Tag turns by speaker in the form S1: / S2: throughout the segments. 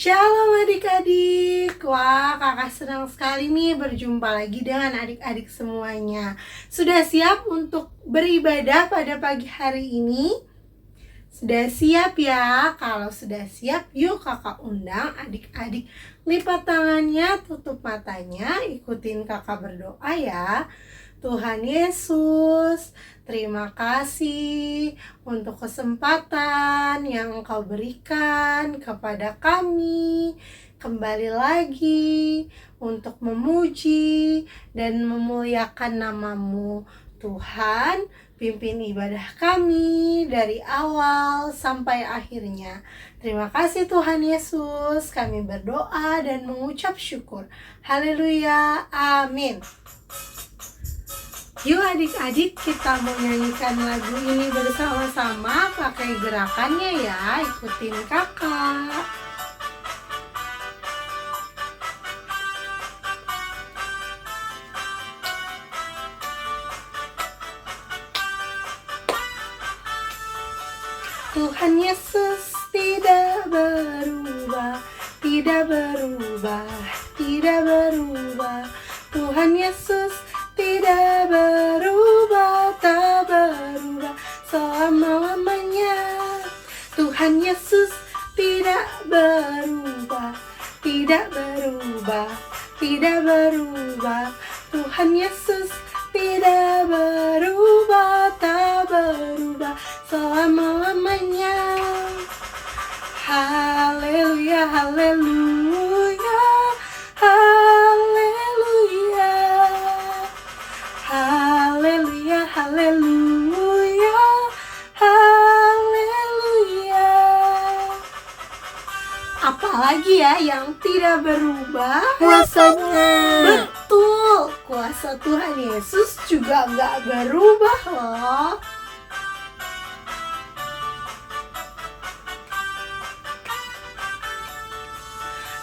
S1: Shalom adik-adik. Wah, kakak senang sekali nih berjumpa lagi dengan adik-adik semuanya. Sudah siap untuk beribadah pada pagi hari ini? Sudah siap ya? Kalau sudah siap, yuk kakak undang adik-adik lipat tangannya, tutup matanya, ikutin kakak berdoa ya. Tuhan Yesus, terima kasih untuk kesempatan yang Engkau berikan kepada kami. Kembali lagi untuk memuji dan memuliakan nama-Mu. Tuhan, pimpin ibadah kami dari awal sampai akhirnya. Terima kasih Tuhan Yesus, kami berdoa dan mengucap syukur. Haleluya, amin. Yuk adik-adik, kita mau nyanyikan lagu ini bersama-sama pakai gerakannya ya, ikutin kakak. Tuhan Yesus tidak berubah, tidak berubah, tidak berubah. Tuhan Yesus tidak berubah, tak berubah selama-lamanya. Tuhan Yesus tidak berubah, tidak berubah, tidak berubah. Tuhan Yesus tidak berubah, tak berubah selama-lamanya. Haleluya, haleluya, haleluya, haleluya, haleluya, haleluya. Apalagi ya yang tidak berubah?
S2: Kuasanya.
S1: Betul, kuasa Tuhan Yesus juga nggak berubah loh.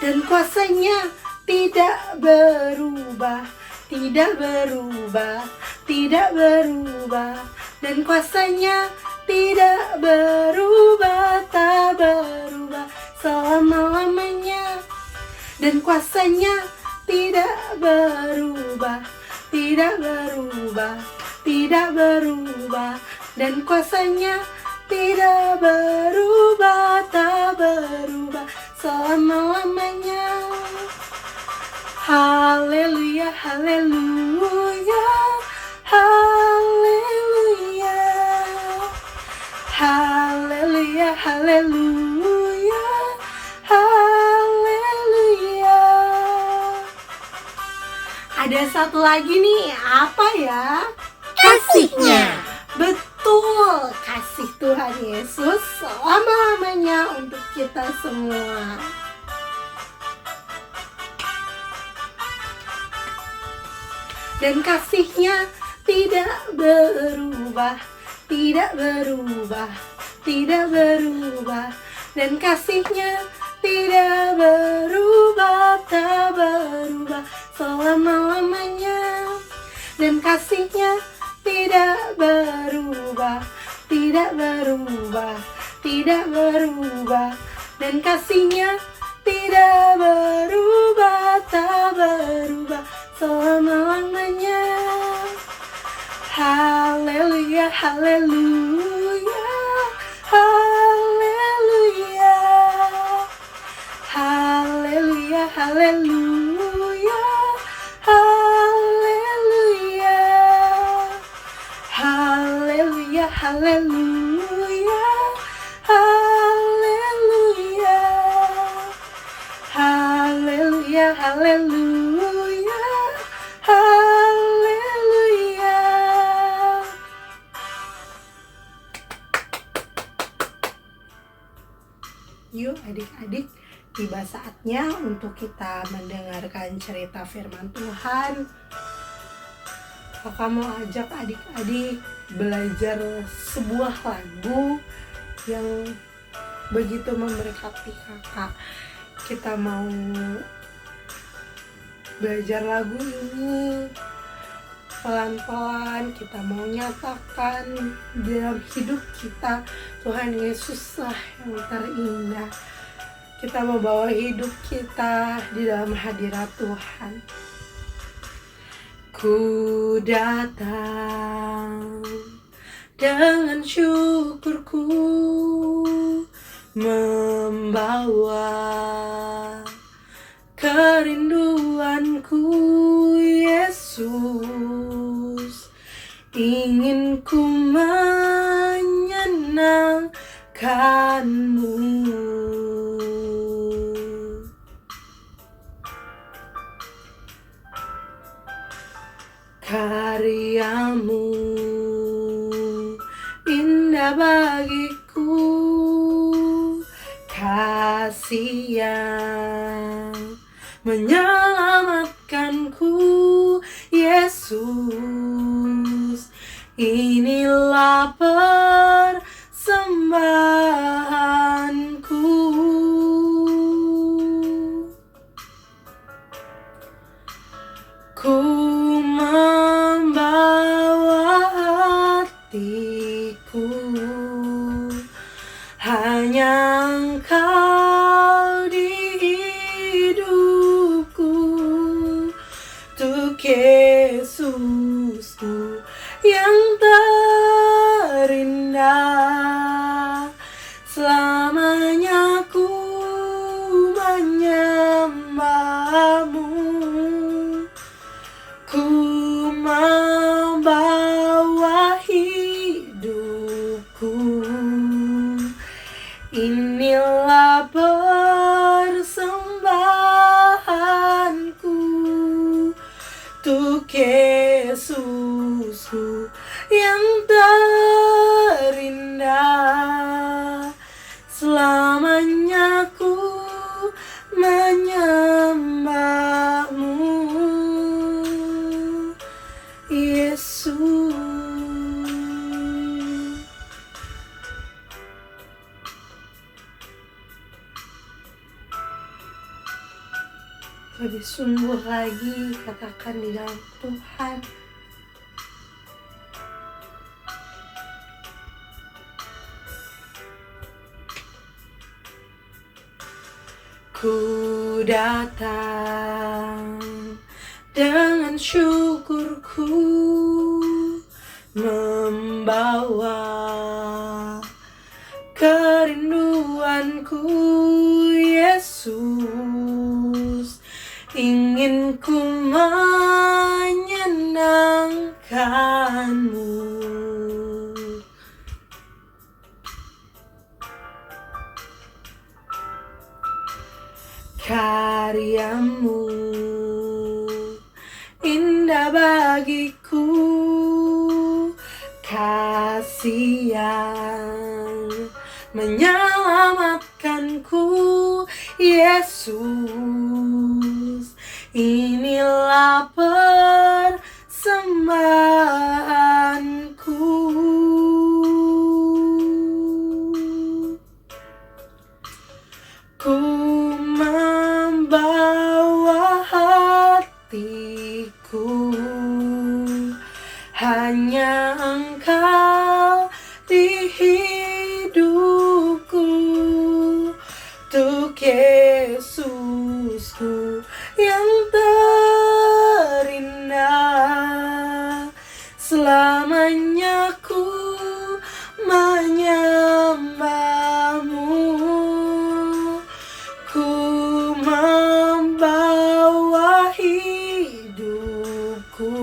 S1: Dan kuasanya tidak berubah, tidak berubah, tidak berubah. Dan kuasanya tidak berubah, tak berubah selama-lamanya. Dan kuasanya tidak berubah, tidak berubah, tidak berubah. Dan kuasanya tidak berubah, tak berubah selama-lamanya. Haleluya, haleluya, haleluya, haleluya, haleluya, haleluya. Ada satu lagi nih, apa ya?
S2: Kasihnya.
S1: Betul, kasih Tuhan Yesus selama-lamanya untuk kita semua. Dan kasihnya tidak berubah, tidak berubah, tidak berubah. Dan kasihnya tidak berubah, tak berubah selama-lamanya. Dan kasihnya tidak berubah, tidak berubah, tidak berubah. Dan kasihnya tidak berubah, tak berubah selama-lamanya. Haleluya, haleluya, haleluya, haleluya, haleluya, haleluya, haleluya, haleluya, haleluya, haleluya, haleluya, haleluya. Yuk adik-adik, tiba saatnya untuk kita mendengarkan cerita firman Tuhan. Kakak mau ajak adik-adik belajar sebuah lagu yang begitu memberkati kakak. Kita mau belajar lagu ini pelan-pelan, kita mau nyatakan dalam hidup kita Tuhan Yesuslah yang terindah. kita membawa hidup kita di dalam hadirat Tuhan. Ku datang dengan syukurku, membawa kerinduanku. Yesus, ingin ku menyenangkanmu. Karyamu indah bagiku, kasih yang menyelamatkanku. Yesus, inilah persembahanku. Ku membawa hatiku, hanya Engkau di hidupku. Untuk Yesusku yang terindah, selamanya ku menyembahmu. Ku membawa hidupku, inilah persembahanku. Untuk Yesusku yang terindah, selamanya ku menyembahmu. Yesus. Lebih sungguh lagi katakan di dalam Tuhan. Ku datang dengan syukurku, membawa kerinduanku. Yesus, ingin ku menyenangkanmu. Karyamu indah bagiku, kasih yang menyelamatkanku. Yesus, inilah persembahanku. Ku membawa hatiku, hanya Engkau di hidupku. Untuk Yesusku yang terindah, selamanya ku menyembahmu. Ku membawa hidupku,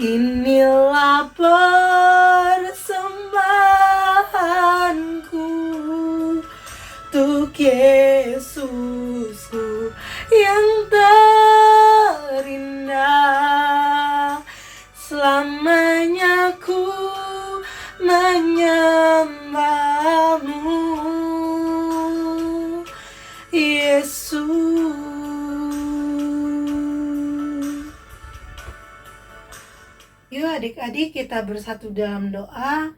S1: inilah persembahanku. Untuk Yesusku yang terindah, selamanya ku menyembahmu. Yesus. Yuk adik-adik, kita bersatu dalam doa.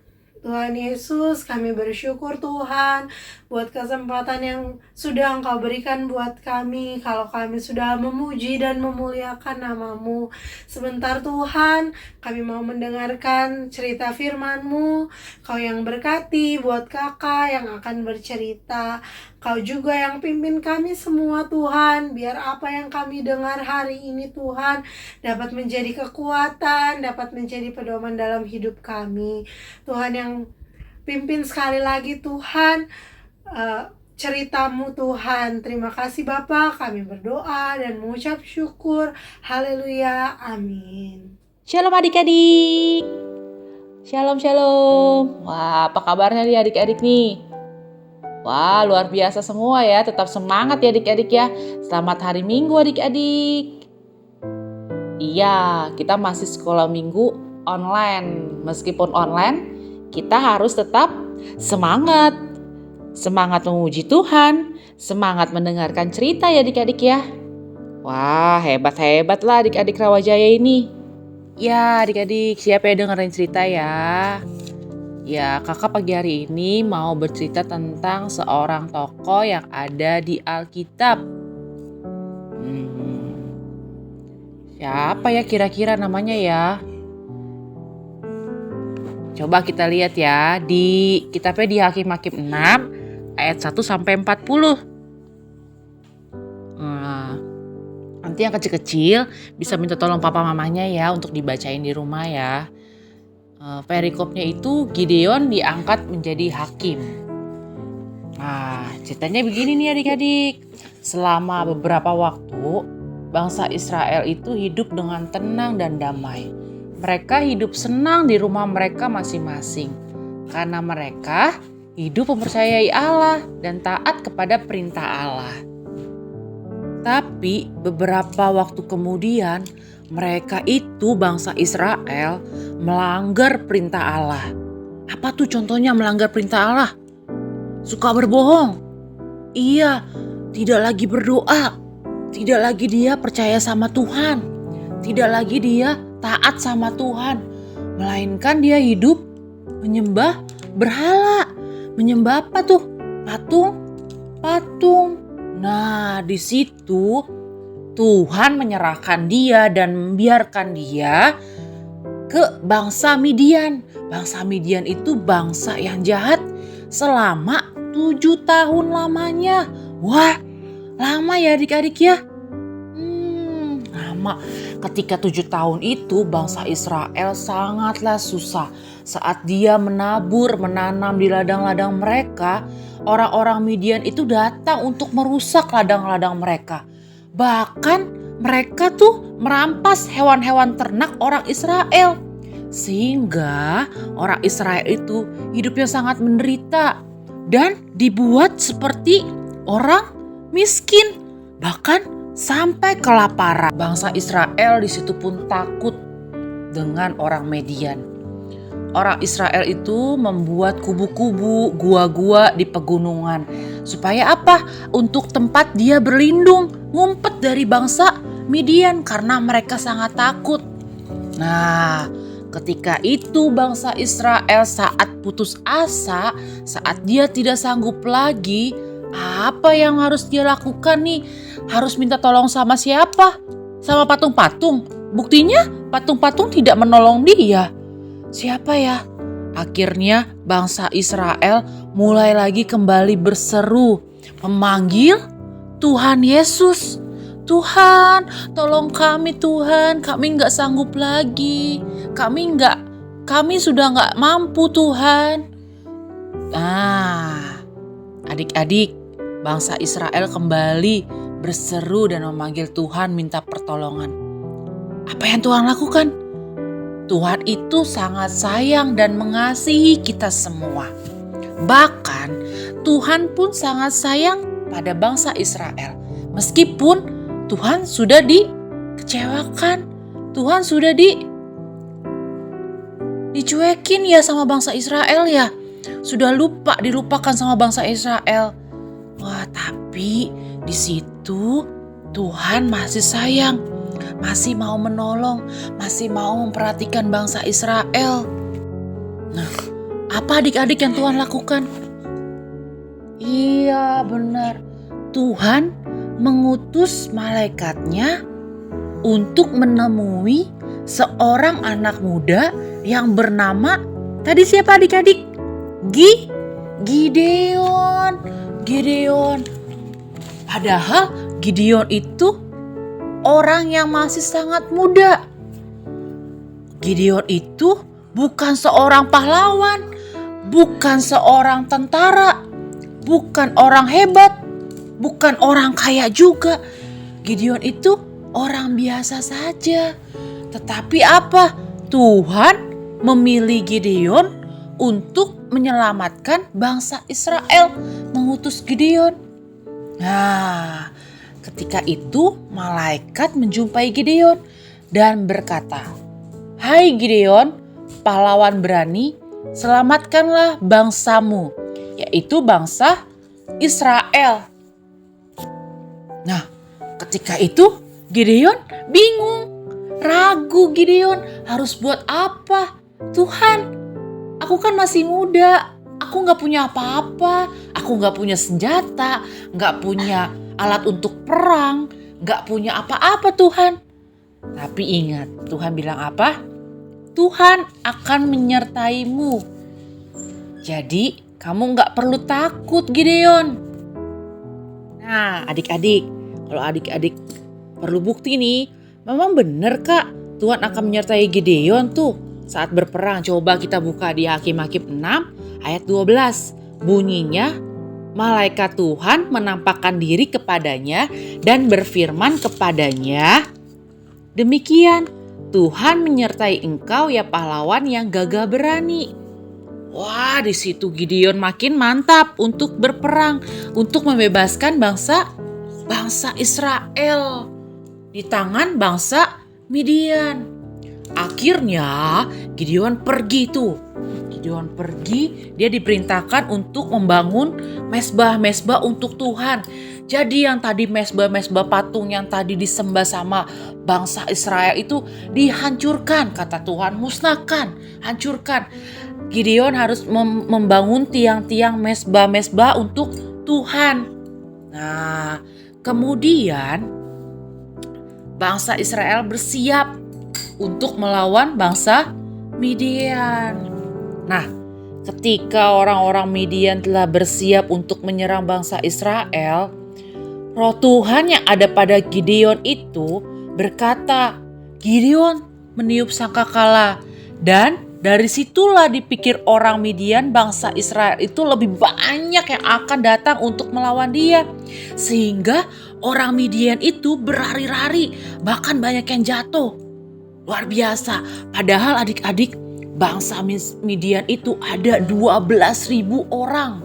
S1: Tuhan Yesus, kami bersyukur Tuhan buat kesempatan yang sudah Engkau berikan buat kami. Kalau kami sudah memuji dan memuliakan nama-Mu. Sebentar Tuhan, kami mau mendengarkan cerita firman-Mu. Kau yang berkati buat kakak yang akan bercerita. Kau juga yang pimpin kami semua Tuhan. Biar apa yang kami dengar hari ini Tuhan dapat menjadi kekuatan, dapat menjadi pedoman dalam hidup kami. Tuhan yang pimpin sekali lagi Tuhan cerita-Mu Tuhan. Terima kasih Bapa, kami berdoa dan mengucap syukur. Haleluya, amin.
S3: Shalom adik-adik. Shalom. Wah, apa kabarnya nih adik-adik nih? Wah, luar biasa semua ya. Tetap semangat ya adik-adik ya. Selamat hari Minggu adik-adik. Iya, kita masih sekolah minggu online. Meskipun online, kita harus tetap semangat. Semangat memuji Tuhan, semangat mendengarkan cerita ya adik-adik ya. Wah, hebat-hebat lah adik-adik Rawajaya ini. Ya adik-adik, siapa yang dengerin cerita ya? Ya, kakak pagi hari ini mau bercerita tentang seorang tokoh yang ada di Alkitab. Siapa ya kira-kira namanya ya? Coba kita lihat ya di kitabnya di Hakim-Hakim 6 ayat 1 sampai 40. Nanti yang kecil-kecil bisa minta tolong papa mamanya ya untuk dibacain di rumah ya. Perikopnya itu Gideon diangkat menjadi hakim. Nah, ceritanya begini nih adik-adik. Selama beberapa waktu, bangsa Israel itu hidup dengan tenang dan damai. Mereka hidup senang di rumah mereka masing-masing. Karena mereka hidup mempercayai Allah dan taat kepada perintah Allah. Tapi beberapa waktu kemudian, mereka itu bangsa Israel melanggar perintah Allah. Apa tuh contohnya melanggar perintah Allah? Suka berbohong. Iya, tidak lagi berdoa. Tidak lagi dia percaya sama Tuhan. Tidak lagi dia taat sama Tuhan. Melainkan dia hidup menyembah berhala. Menyembah apa tuh? Patung. Nah, di situ Tuhan menyerahkan dia dan membiarkan dia ke bangsa Midian. Bangsa Midian itu bangsa yang jahat selama 7 tahun lamanya. Wah, lama ya adik-adik ya. Lama. Ketika 7 tahun itu bangsa Israel sangatlah susah. Saat dia menanam di ladang-ladang mereka, orang-orang Midian itu datang untuk merusak ladang-ladang mereka. Bahkan mereka tuh merampas hewan-hewan ternak orang Israel. Sehingga orang Israel itu hidupnya sangat menderita dan dibuat seperti orang miskin. Bahkan sampai kelaparan. Bangsa Israel di situ pun takut dengan orang Midian. Orang Israel itu membuat kubu-kubu, gua-gua di pegunungan. Supaya apa? Untuk tempat dia berlindung, ngumpet dari bangsa Midian karena mereka sangat takut. Nah, ketika itu bangsa Israel saat putus asa, saat dia tidak sanggup lagi, apa yang harus dia lakukan nih? Harus minta tolong sama siapa? Sama patung-patung. Buktinya patung-patung tidak menolong dia. Siapa ya? Akhirnya bangsa Israel mulai lagi kembali berseru, memanggil Tuhan Yesus. Tuhan, tolong kami Tuhan, kami gak sanggup lagi. Kami sudah gak mampu Tuhan. Nah, adik-adik, bangsa Israel kembali berseru dan memanggil Tuhan minta pertolongan. Apa yang Tuhan lakukan? Tuhan itu sangat sayang dan mengasihi kita semua. Bahkan Tuhan pun sangat sayang pada bangsa Israel. Meskipun Tuhan sudah dikecewakan, Tuhan sudah dicuekin ya sama bangsa Israel ya. Sudah dilupakan sama bangsa Israel. Wah, tapi di situ Tuhan masih sayang, masih mau menolong, masih mau memperhatikan bangsa Israel. Nah, Apa adik-adik yang Tuhan lakukan? Iya benar. Tuhan mengutus malaikatnya untuk menemui seorang anak muda yang bernama, tadi siapa adik-adik? Gideon. Padahal Gideon itu orang yang masih sangat muda. Gideon itu bukan seorang pahlawan, bukan seorang tentara, bukan orang hebat, bukan orang kaya juga. Gideon itu orang biasa saja. Tetapi apa? Tuhan memilih Gideon untuk menyelamatkan bangsa Israel, mengutus Gideon. Nah, ketika itu malaikat menjumpai Gideon dan berkata, "Hai Gideon, pahlawan berani, selamatkanlah bangsamu, yaitu bangsa Israel." Nah, ketika itu Gideon bingung, ragu. Gideon harus buat apa? Tuhan, aku kan masih muda, aku gak punya apa-apa, aku gak punya senjata, gak punya alat untuk perang, gak punya apa-apa Tuhan. Tapi ingat, Tuhan bilang apa? Tuhan akan menyertaimu. Jadi kamu gak perlu takut Gideon. Nah adik-adik, kalau adik-adik perlu bukti nih, memang benar Kak, Tuhan akan menyertai Gideon tuh saat berperang. Coba kita buka di Hakim-Hakim 6 ayat 12. Bunyinya, malaikat Tuhan menampakkan diri kepadanya dan berfirman kepadanya, "Demikian, Tuhan menyertai engkau ya pahlawan yang gagah berani." Wah, di situ Gideon makin mantap untuk berperang, untuk membebaskan bangsa Israel di tangan bangsa Midian. Akhirnya Gideon pergi tuh. Dia diperintahkan untuk membangun mezbah untuk Tuhan. Jadi yang tadi mezbah patung yang tadi disembah sama bangsa Israel itu dihancurkan, kata Tuhan, musnahkan, hancurkan. Gideon harus membangun tiang-tiang mezbah untuk Tuhan. Nah, kemudian bangsa Israel bersiap untuk melawan bangsa Midian. Nah, ketika orang-orang Midian telah bersiap untuk menyerang bangsa Israel, Roh Tuhan yang ada pada Gideon itu berkata, Gideon meniup sangkakala, dan dari situlah dipikir orang Midian bangsa Israel itu lebih banyak yang akan datang untuk melawan dia. Sehingga orang Midian itu berlari-lari, bahkan banyak yang jatuh. Luar biasa, padahal adik-adik bangsa Midian itu ada 12.000 orang.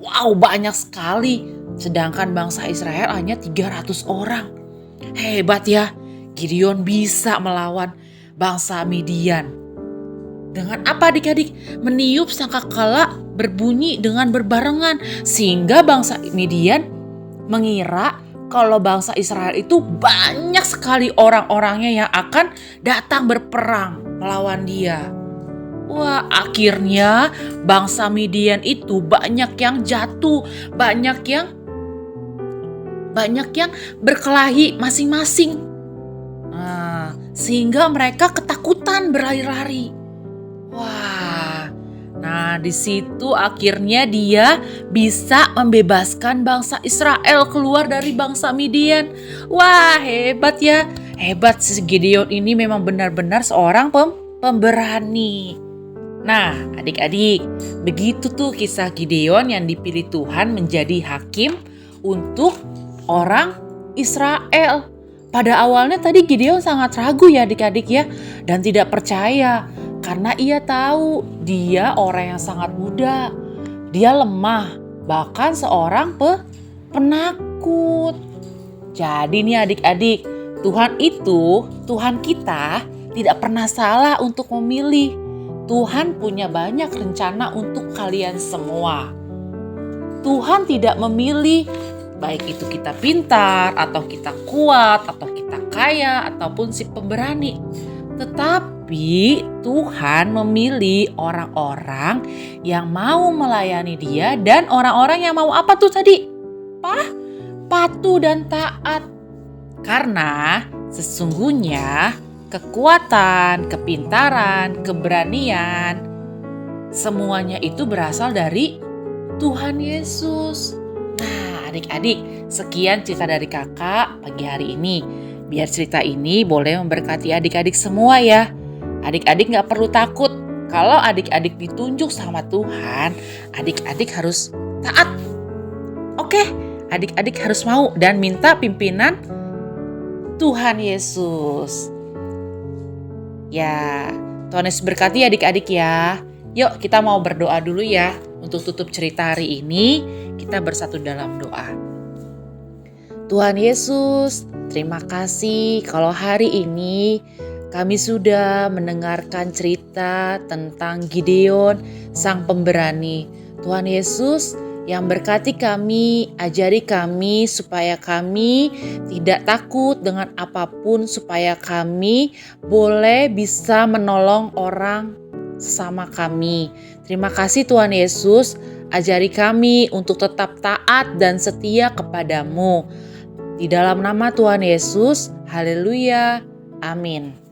S3: Wow, banyak sekali. Sedangkan bangsa Israel hanya 300 orang. Hebat ya, Gideon bisa melawan bangsa Midian. Dengan apa adik-adik? Meniup sangkakala berbunyi dengan berbarengan. Sehingga bangsa Midian mengira kalau bangsa Israel itu banyak sekali orang-orangnya yang akan datang berperang melawan dia. Wah, akhirnya bangsa Midian itu banyak yang jatuh, banyak yang berkelahi masing-masing. Nah, sehingga mereka ketakutan berlari-lari. Wah, nah di situ akhirnya dia bisa membebaskan bangsa Israel keluar dari bangsa Midian. Wah, hebat ya. Hebat si Gideon ini, memang benar-benar seorang pemberani. Nah, adik-adik, begitu tuh kisah Gideon yang dipilih Tuhan menjadi hakim untuk orang Israel. Pada awalnya tadi Gideon sangat ragu ya adik-adik ya, dan tidak percaya karena ia tahu dia orang yang sangat muda. Dia lemah, bahkan seorang penakut. Jadi nih adik-adik, Tuhan kita tidak pernah salah untuk memilih. Tuhan punya banyak rencana untuk kalian semua. Tuhan tidak memilih baik itu kita pintar, atau kita kuat, atau kita kaya, ataupun si pemberani. Tetapi Tuhan memilih orang-orang yang mau melayani Dia dan orang-orang yang mau apa tuh tadi? Patuh dan taat. Karena sesungguhnya kekuatan, kepintaran, keberanian, semuanya itu berasal dari Tuhan Yesus. Nah, adik-adik, sekian cerita dari kakak pagi hari ini. Biar cerita ini boleh memberkati adik-adik semua ya. Adik-adik gak perlu takut. Kalau adik-adik ditunjuk sama Tuhan, adik-adik harus taat. Oke, adik-adik harus mau dan minta pimpinan Tuhan Yesus. Ya, Tuhan Yesus berkati adik-adik ya. Yuk kita mau berdoa dulu ya. Untuk tutup cerita hari ini, kita bersatu dalam doa. Tuhan Yesus, terima kasih kalau hari ini kami sudah mendengarkan cerita tentang Gideon, sang pemberani. Tuhan Yesus yang berkati kami, ajari kami supaya kami tidak takut dengan apapun, supaya kami boleh bisa menolong orang sesama kami. Terima kasih Tuhan Yesus, ajari kami untuk tetap taat dan setia kepadamu. Di dalam nama Tuhan Yesus, haleluya, amin.